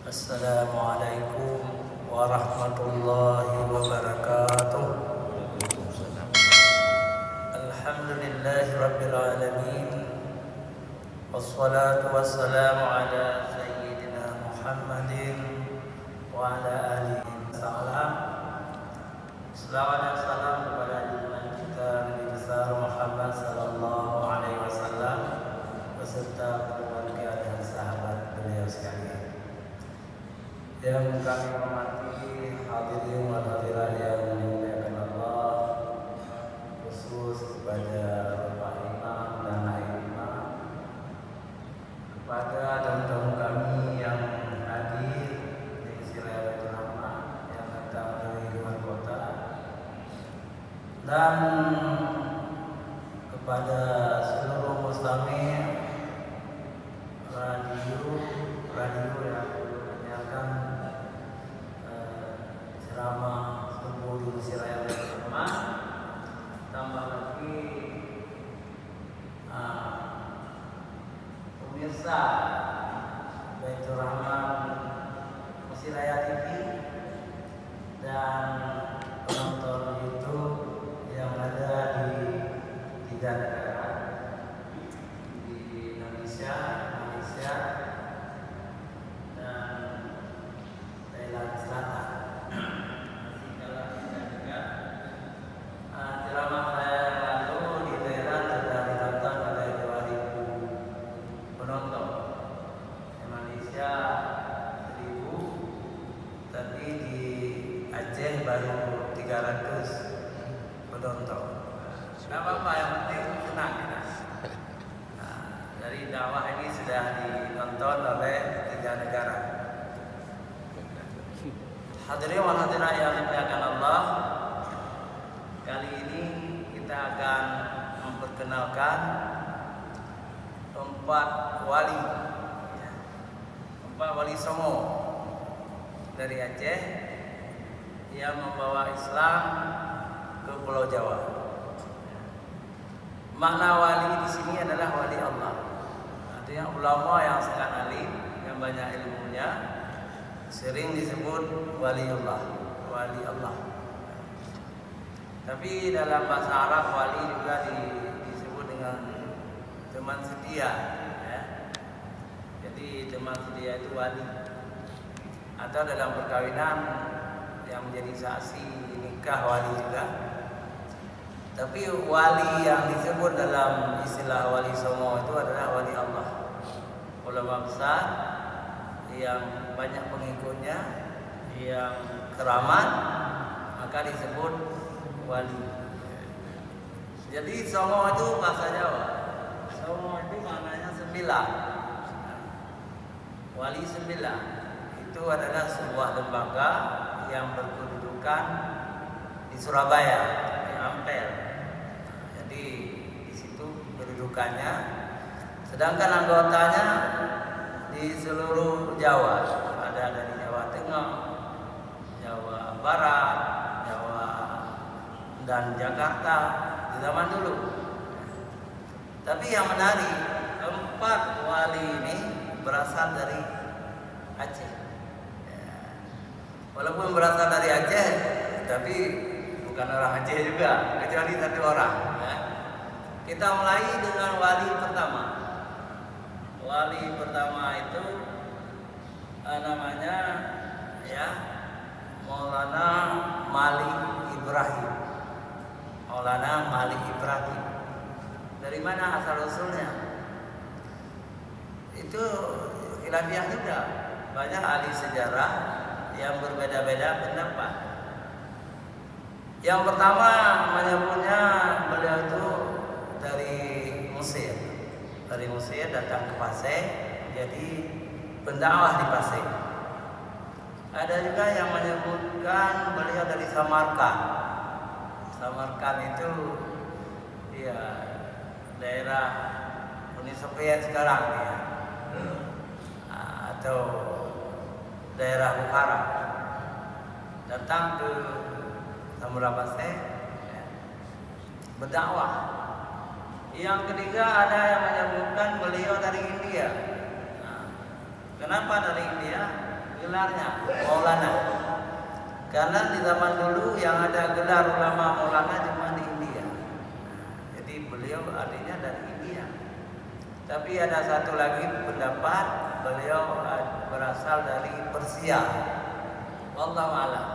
Assalamualaikum warahmatullahi wabarakatuh. Alhamdulillahi rabbil alamin. Wassalatu wassalamu ala sayyidina Muhammadin wa ala alihi wasallam. Salawat dan salam kepada junjungan kita Nabi besar Muhammad sallallahu alaihi wasallam beserta keluarga dan sahabat beliau sekalian. Yang kami hormati hadirin wal hadirat yang dimuliakan Allah, khusus kepada Bapak Imam dan Naib Imam, kepada tamu-tamu kami yang hadir di Siraya Baitul Rahmah yang datang dari luar kota, dan kepada seluruh muslimin radio yang menyiarkan ceramah subuh di Siraya Baitul Rahmah, tambah lagi pemirsa Baitul Rahmah Siraya TV dan penonton YouTube yang ada di 3 negara di Indonesia, Malaysia, dan Thailand Selatan. Ceramah saya yang lalu di Thailand sudah ditonton oleh 2.000 penonton, di Malaysia 1.000, tapi di Aceh baru 300 penonton. Tidak apa-apa, yang penting senang kita. Dari dakwah ini sudah ditonton oleh 3 negara. Hadirin wal hadirat yang dimuliakan Allah, kali ini kita akan memperkenalkan 4 wali, 4 wali Songo dari Aceh yang membawa Islam ke Pulau Jawa. Makna wali di sini adalah wali Allah. Artinya ulama yang sangat alim, yang banyak ilmunya, sering disebut waliullah, wali Allah. Tapi dalam bahasa Arab wali juga disebut dengan teman setia, ya. Jadi teman setia itu wali. Atau dalam perkawinan yang menjadi saksi nikah wali juga. Tapi wali yang disebut dalam istilah wali Songo itu adalah wali Allah, ulama besar yang banyak pengikutnya, yang keramat, maka disebut wali. Jadi Songo itu bahasa Jawa. Songo itu maknanya 9. Wali 9 itu adalah sebuah lembaga yang berkedudukan di Surabaya, di Ampel. Jadi di situ kedudukannya, sedangkan anggotanya di seluruh Jawa. Ada dari Jawa Tengah, Jawa Barat, Jawa dan Jakarta di zaman dulu. Tapi yang menarik, 4 wali ini berasal dari Aceh. Walaupun berasal dari Aceh, tapi bukan orang Aceh juga, kecuali 1 orang. Kita mulai dengan wali pertama. Wali pertama itu namanya Maulana Malik Ibrahim. Maulana Malik Ibrahim. Dari mana asal usulnya? Itu khilafiyah juga. Banyak ahli sejarah yang berbeda-beda pendapat. Yang pertama menyebutnya beliau itu dari Mesir. Dari Mesir datang ke Pasir, jadi pendakwah di Pasir. Ada juga yang menyebutkan beliau dari Samarkand. Samarkand itu daerah Uni Soviet sekarang ya, atau daerah Bukhara. Datang ke Samudra Pasir, berdakwah. Yang ketiga ada yang menyebutkan beliau dari India. Kenapa dari India? gelarnya Maulana. Karena di zaman dulu yang ada gelar ulama Maulana cuma di India. Jadi beliau artinya dari India. Tapi ada satu lagi pendapat beliau berasal dari Persia. Wallahu a'lam.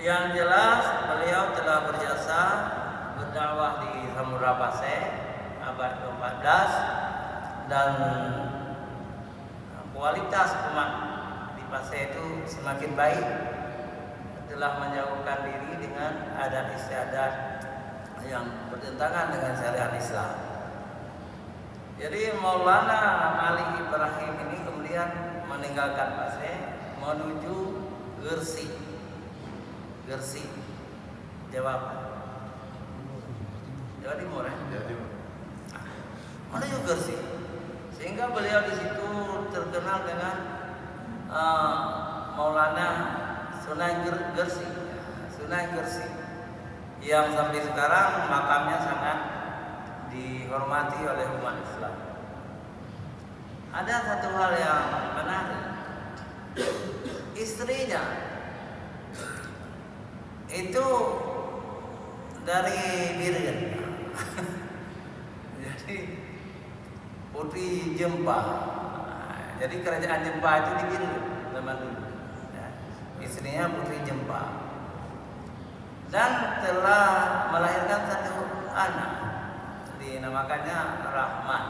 Yang jelas beliau telah berjasa berdakwah di Samudra Pasai abad ke-14 dan kualitas umat di Pasai itu semakin baik, telah menjauhkan diri dengan adat istiadat yang bertentangan dengan syariat Islam. Jadi Maulana Ali Ibrahim ini kemudian meninggalkan Pasai menuju Gresik, Jawa Timur ya? Jawa Timur. Menuju Gresik, sehingga beliau di situ terkenal dengan Maulana Sunan Gresik, yang sampai sekarang makamnya sangat dihormati oleh umat Islam. Ada satu hal yang menarik, istrinya itu dari Birgen. Jadi Putri Jempa. Jadi kerajaan Jempa itu di Birgen zaman dulu. Ya. Istrinya Putri Jempa. Dan telah melahirkan satu anak, dinamakannya Rahman.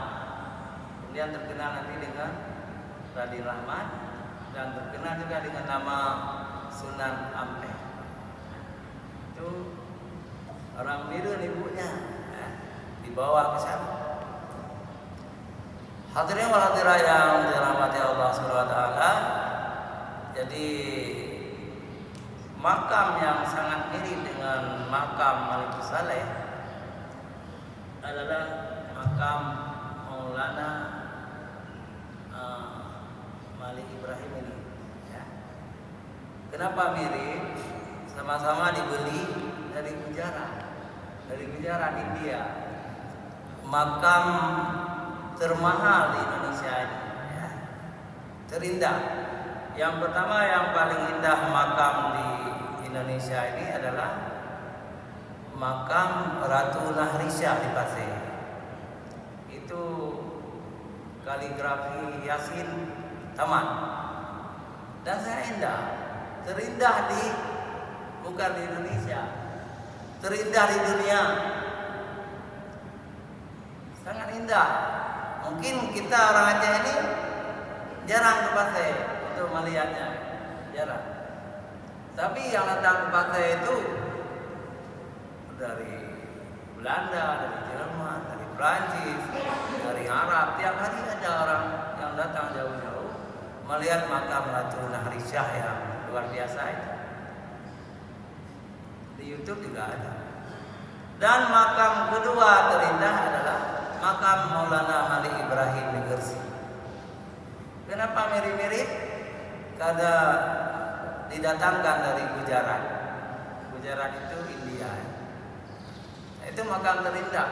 Kemudian terkenal nanti dengan Raden Rahman dan terkenal juga dengan nama Sunan Ampel. Itu orang Birgen ibunya, ya, dibawa ke sana. Hadirin wal hadirat yang dirahmati Allah Subhanahu wa taala. Jadi makam yang sangat mirip dengan makam Malik Saleh adalah makam Maulana Malik Ibrahim ini. Ya. Kenapa mirip? Sama-sama dibeli dari Gujarat, India. Makam termahal di Indonesia ini, ya. Terindah. Yang pertama, yang paling indah makam di Indonesia ini adalah makam Ratu Nahrisyah di Pasai. Itu kaligrafi Yasin taman dan sangat indah, terindah bukan di Indonesia, terindah di dunia, sangat indah. Mungkin kita orang Aceh ini jarang ke Pasai untuk melihatnya, jarang. Tapi yang datang ke Pasai itu dari Belanda, dari Jerman, dari Prancis, dari Arab. Tiap hari ada orang yang datang jauh-jauh melihat makam Ratu Nahrisyah yang luar biasa itu. Di YouTube juga ada. Dan makam kedua terindah adalah makam Maulana Malik Ibrahim di Gresik. Kenapa mirip-mirip? Karena didatangkan dari Gujarat. Gujarat itu India. Itu makam terindah.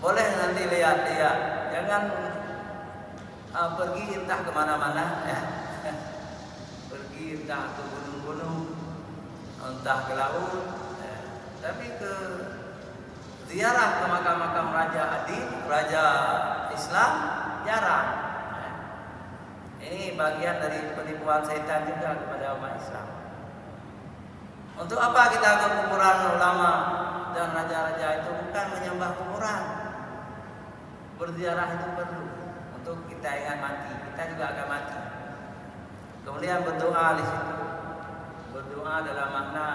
Boleh nanti lihat-lihat. Jangan pergi entah kemana-mana, ya. Pergi entah ke gunung-gunung, entah ke laut, ya. Tapi ke ziarah ke makam-makam Raja Adil, Raja Islam jarang. Ya. Ini bagian dari penipuan setan juga kepada umat Islam. Untuk apa kita ke kuburan ulama dan raja-raja itu? Bukan menyembah kuburan. Berziarah itu perlu untuk kita ingat mati. Kita juga akan mati. Kemudian berdoa di situ. Berdoa dalam makna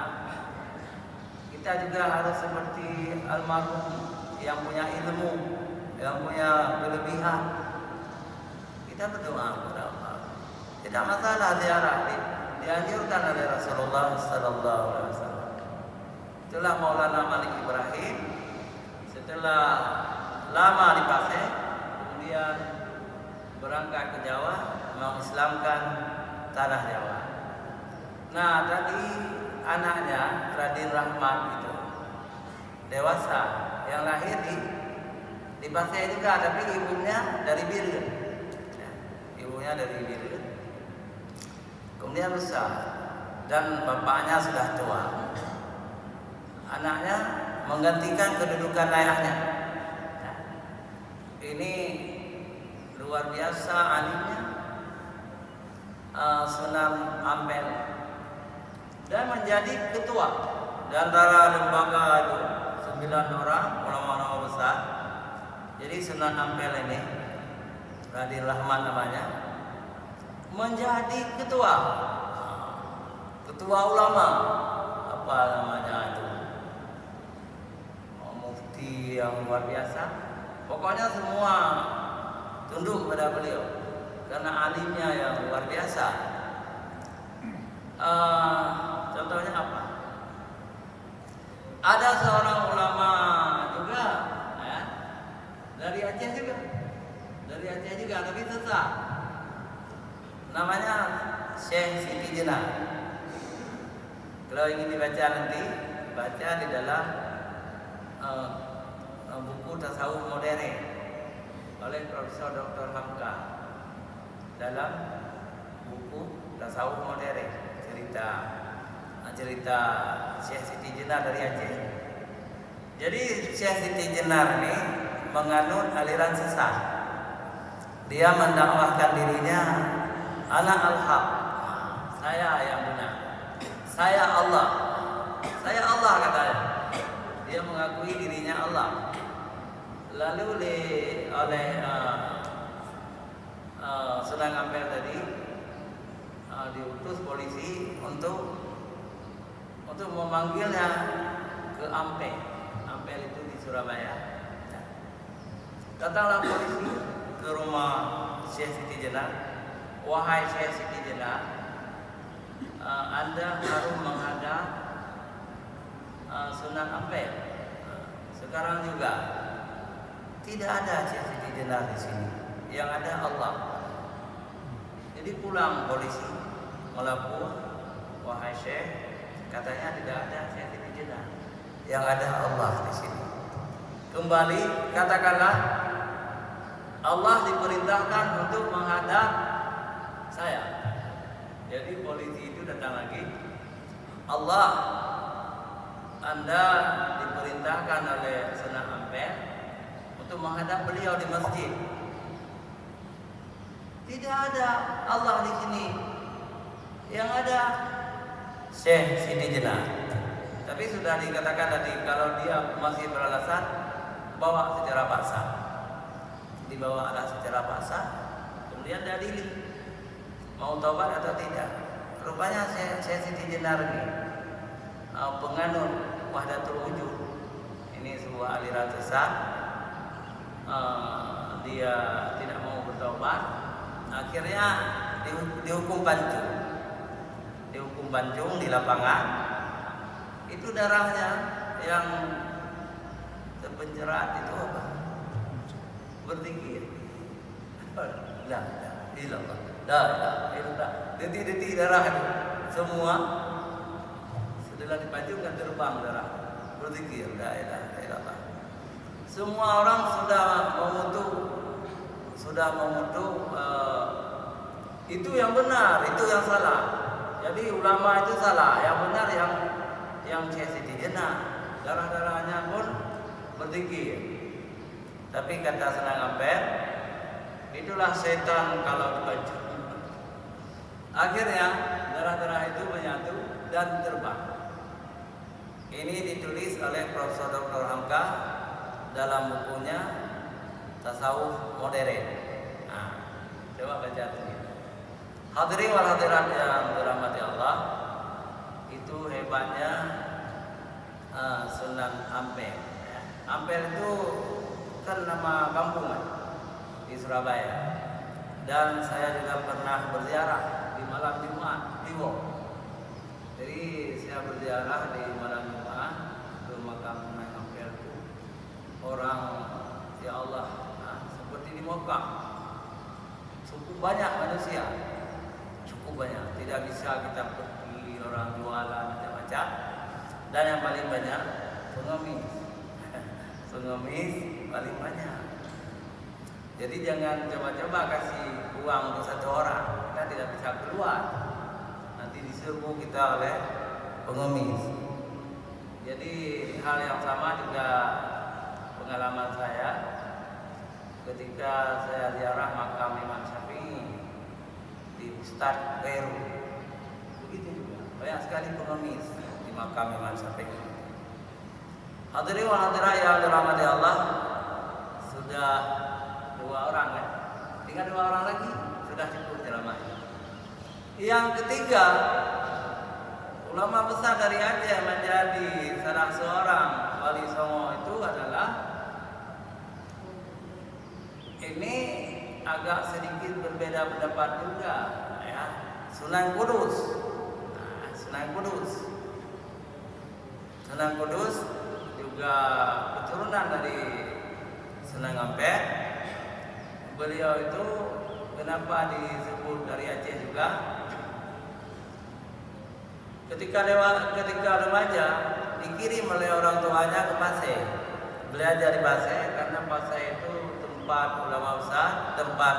kita juga harus seperti almarhum yang punya ilmu, yang punya kelebihan. Kita berdoa kepada Allah. Tidak masalah ziarah, dianjurkan oleh Rasulullah sallallahu alaihi wasallam. Itulah Maulana Malik Ibrahim. Setelah lama di Pasai, kemudian berangkat ke Jawa, mengislamkan tanah Jawa. Nah, tadi anaknya Raden Rahman itu dewasa, yang lahir di Pasai juga, tapi ibunya dari Birgen. Ya, ibunya dari Birgen. kemudian besar dan bapaknya sudah tua. Anaknya menggantikan kedudukan ayahnya. Nah, ini luar biasa alimnya Sunan Ampel, dan menjadi ketua di antara lembaga itu 9 orang ulama-ulama besar. Jadi Sunan Ampel ini Raden Rahman namanya, menjadi ketua ulama, apa namanya itu, mufti yang luar biasa. Pokoknya semua tunduk pada beliau karena alimnya yang luar biasa. Contohnya apa? Ada seorang ulama juga, ya, dari Aceh juga, tapi sesat. Namanya Syekh Siti Jenar. Kalau ingin dibaca nanti, baca di dalam buku Tasawuf Modern oleh Profesor Dr. Hamka. Dalam buku Tasawuf Modern, cerita Syekh Siti Jenar dari Aceh. Jadi Syekh Siti Jenar ini menganut aliran sesat. Dia mendakwahkan dirinya anak al-haq, saya yang benar, saya Allah katanya. Dia mengakui dirinya Allah. Lalu oleh Sunan Ampel tadi diutus polisi untuk memanggilnya ke Ampel. Ampel itu di Surabaya. Datanglah polisi ke rumah Syekh Siti Jenar. Wahai Syekh Siti Jenar, Anda harus menghadap Sunan Ampel. Sekarang juga tidak ada Syekh Siti Jenar di sini. Yang ada Allah. Jadi pulang polisi melapor, wahai Syekh, katanya tidak ada Syekh Siti Jenar. Yang ada Allah di sini. Kembali katakanlah Allah diperintahkan untuk menghadap saya. Jadi polisi itu datang lagi. Allah, Anda diperintahkan oleh Sunan Ampel untuk menghadap beliau di masjid. Tidak ada Allah di sini. Yang ada Syekh Siti Jenar. Tapi sudah dikatakan tadi kalau dia masih beralasan, bawa secara paksa. Dibawa secara paksa, kemudian diadili mau taubat atau tidak. Rupanya Syekh Siti Jenar ini penganut Wahdatul Wujud. Ini sebuah aliran sesat. Dia tidak mau bertaubat. Akhirnya dihukum pancung. Dihukum pancung di lapangan. Itu darahnya yang terpencerat itu apa? Bertinggi. La ilallah. Detik-detik darah itu semua setelah dipancungkan terbang darah. Berzikir la ilaha illallah. Semua orang sudah mengutuk itu yang benar, itu yang salah. Jadi ulama itu salah, yang benar yang Syekh Siti Jenar. Darah-darahnya pun berzikir. Tapi kata Sunan Ampel, itulah setan kalau dipancung. Akhirnya darah-darah itu menyatu dan terbang. Ini ditulis oleh Profesor Dr. Hamka dalam bukunya Tasawuf Modern. Nah, coba baca ini. Hadirin wal hadirat yang dirahmati Allah, itu hebatnya Sunan Ampel. Ampel itu kan nama kampungan di Surabaya. Dan saya juga pernah berziarah di malam Jumat di Wong. Jadi saya berziarah di malam Jumat ke makam Sunan Ampel itu. Orang, ya Allah, seperti di Mekah. Cukup banyak manusia. Cukup banyak. Tidak bisa kita pergi orang jualan macam-macam. Dan yang paling banyak pengemis. Pengemis paling banyak. Jadi jangan coba-coba kasih uang untuk satu orang, kita tidak bisa keluar. diserbu kita oleh pengemis. Jadi hal yang sama juga pengalaman saya ketika saya ziarah makam Imam Syafi'i di Ustadz Beirut. Begitu juga banyak sekali pengemis di makam Imam Syafi'i. Hadirin wa hadirat yang dirahmati Allah, sudah 2 orang ya, tinggal 2 orang lagi sudah cukup ceramahnya. Yang ketiga, ulama besar dari Aceh menjadi salah seorang wali songo itu adalah, ini agak sedikit berbeda pendapat juga ya, Sunan Kudus. Sunan Kudus juga keturunan dari Sunan Ampel. Beliau itu kenapa disebut dari Aceh juga? Ketika remaja dikirim oleh orang tuanya ke Pasir, belajar di Pasir karena Pasir itu tempat ulama besar, tempat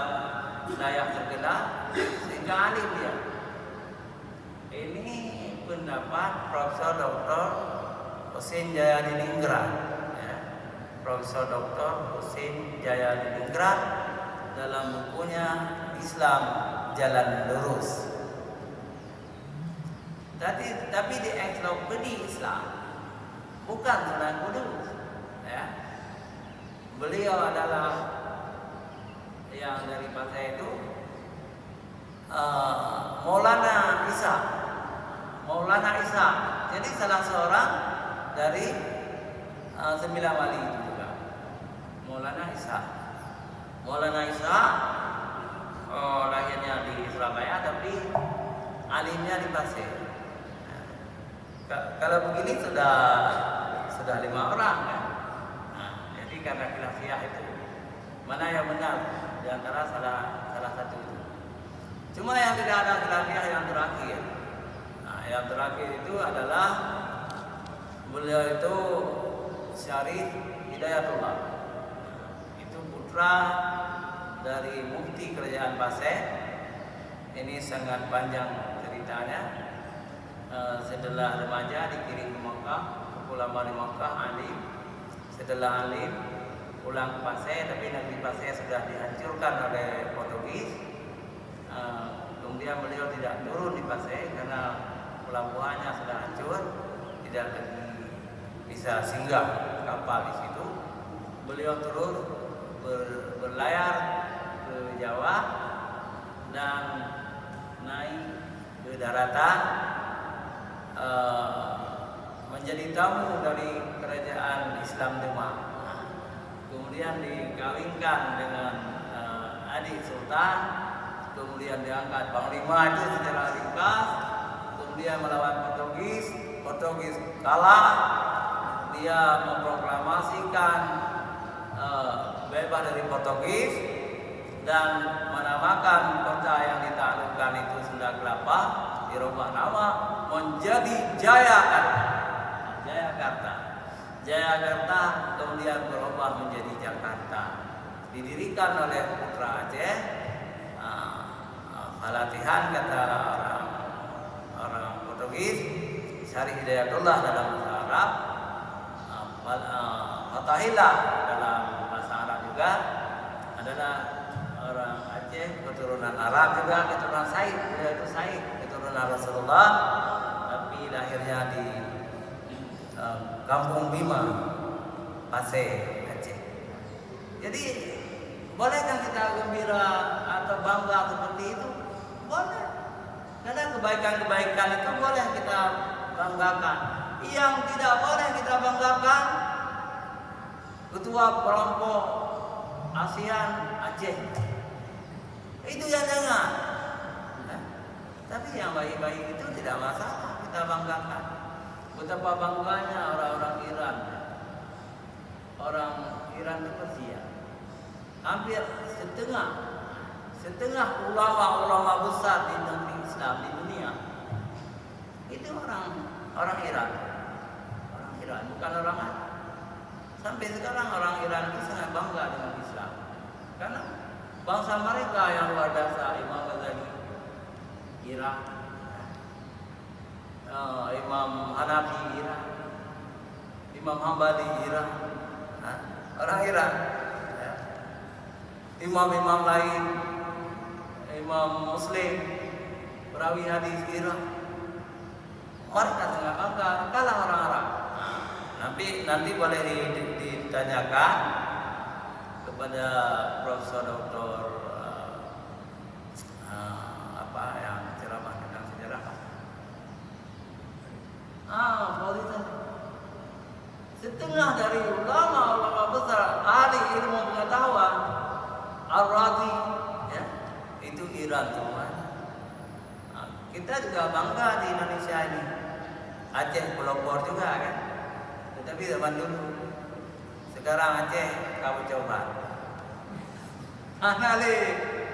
dayak terkenal, sehingga alim dia. Ini pendapat Profesor Dr. Husin Jayadiningrat, ya. Profesor Dr. Husin Jayadiningrat dalam bukunya Islam Jalan Lurus. Tapi di ensiklopedia Islam bukan Sunan Kudus, ya. Beliau adalah yang dari partai itu Maulana Isa. Jadi salah seorang dari 9 wali itu juga. Maulana Isa lahirnya di Surabaya tapi alimnya di Pasir. Kalau begini sudah 5 orang kan. Nah, jadi karena khilafiyah itu mana yang benar di antara salah satu itu. Cuma yang tidak ada khilafiyah yang terakhir. Nah, yang terakhir itu adalah beliau itu Syarif Hidayatullah. Itu putra dari mufti kerajaan Pasir. Ini sangat panjang ceritanya. Setelah remaja dikirim ke Makkah, ulama di Makkah alim. Setelah alim pulang ke Pasir, tapi negeri Pasir sudah dihancurkan oleh Portugis. Kemudian beliau tidak turun di Pasir karena pelabuhannya sudah hancur, tidak lagi bisa singgah kapal di situ. Beliau terus berlayar ke Jawa dan naik ke daratan. Menjadi tamu dari kerajaan Islam Demak. Kemudian dikawinkan dengan adik sultan, kemudian diangkat panglima itu secara ringkas, kemudian melawan Portugis kalah, dia memproklamasikan bebas dari Portugis dan menamakan kota yang ditaklukkan itu Sunda Kelapa, dirubah nama menjadi Jayakarta kemudian berubah menjadi Jakarta. Didirikan oleh putra Aceh, Falatihan kata orang Portugis, Syarif Hidayatullah dalam bahasa Arab, Fatahillah dalam bahasa Arab juga, adalah orang Aceh keturunan Arab juga, keturunan Said. Beliau itu Said, keturunan Rasulullah, tapi lahirnya di Kampung Bima, Pasir, Aceh. Jadi bolehkah kita gembira atau bangga seperti itu? Boleh. Karena kebaikan-kebaikan itu boleh kita banggakan. Yang tidak boleh kita banggakan, ketua kelompok ASEAN Aceh. Itu yang jangan. Tapi yang baik-baik itu tidak masalah kita banggakan. Betapa bangganya orang-orang Iran. Orang Iran itu Persia. Hampir setengah ulama-ulama besar di negeri Islam di dunia itu orang Iran. Orang Iran, bukan orang Arab. Sampai sekarang orang Iran itu sangat bangga dengan Islam. Karena bangsa mereka yang luar biasa, Imam Ghazali, Irak, Imam Hanafi Iran, Imam Hambali Iran, orang Iran, ya. Imam-imam lain, Imam Muslim, perawi hadis Iran, mereka sangat kalah orang Arab. Nanti boleh ditanyakan kepada Profesor Doktor apa yang ceramah tentang sejarah. Politik. Setengah dari ulama besar ahli ilmu pengetahuan Ar-Razi, ya, itu Iran semua. Kita juga bangga di Indonesia ini. Aceh pelopor juga kan. Tetapi zaman dulu. Sekarang Aceh kamu coba. Nali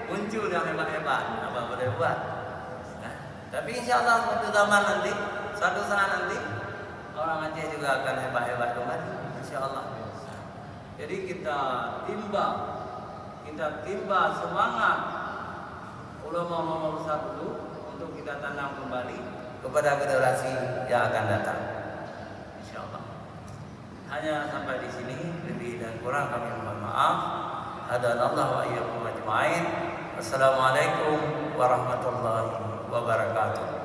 muncul yang hebat-hebat, apa boleh buat. Tapi insya Allah suatu saat nanti orang Aceh juga akan hebat-hebat kembali, insya Allah. Jadi kita timba semangat ulama besar dulu untuk kita tanam kembali kepada generasi yang akan datang, insya Allah. Hanya sampai di sini, lebih dan kurang kami mohon maaf. Hadanallahu wa iyyakum ajma'in. Assalamualaikum warahmatullahi wabarakatuh.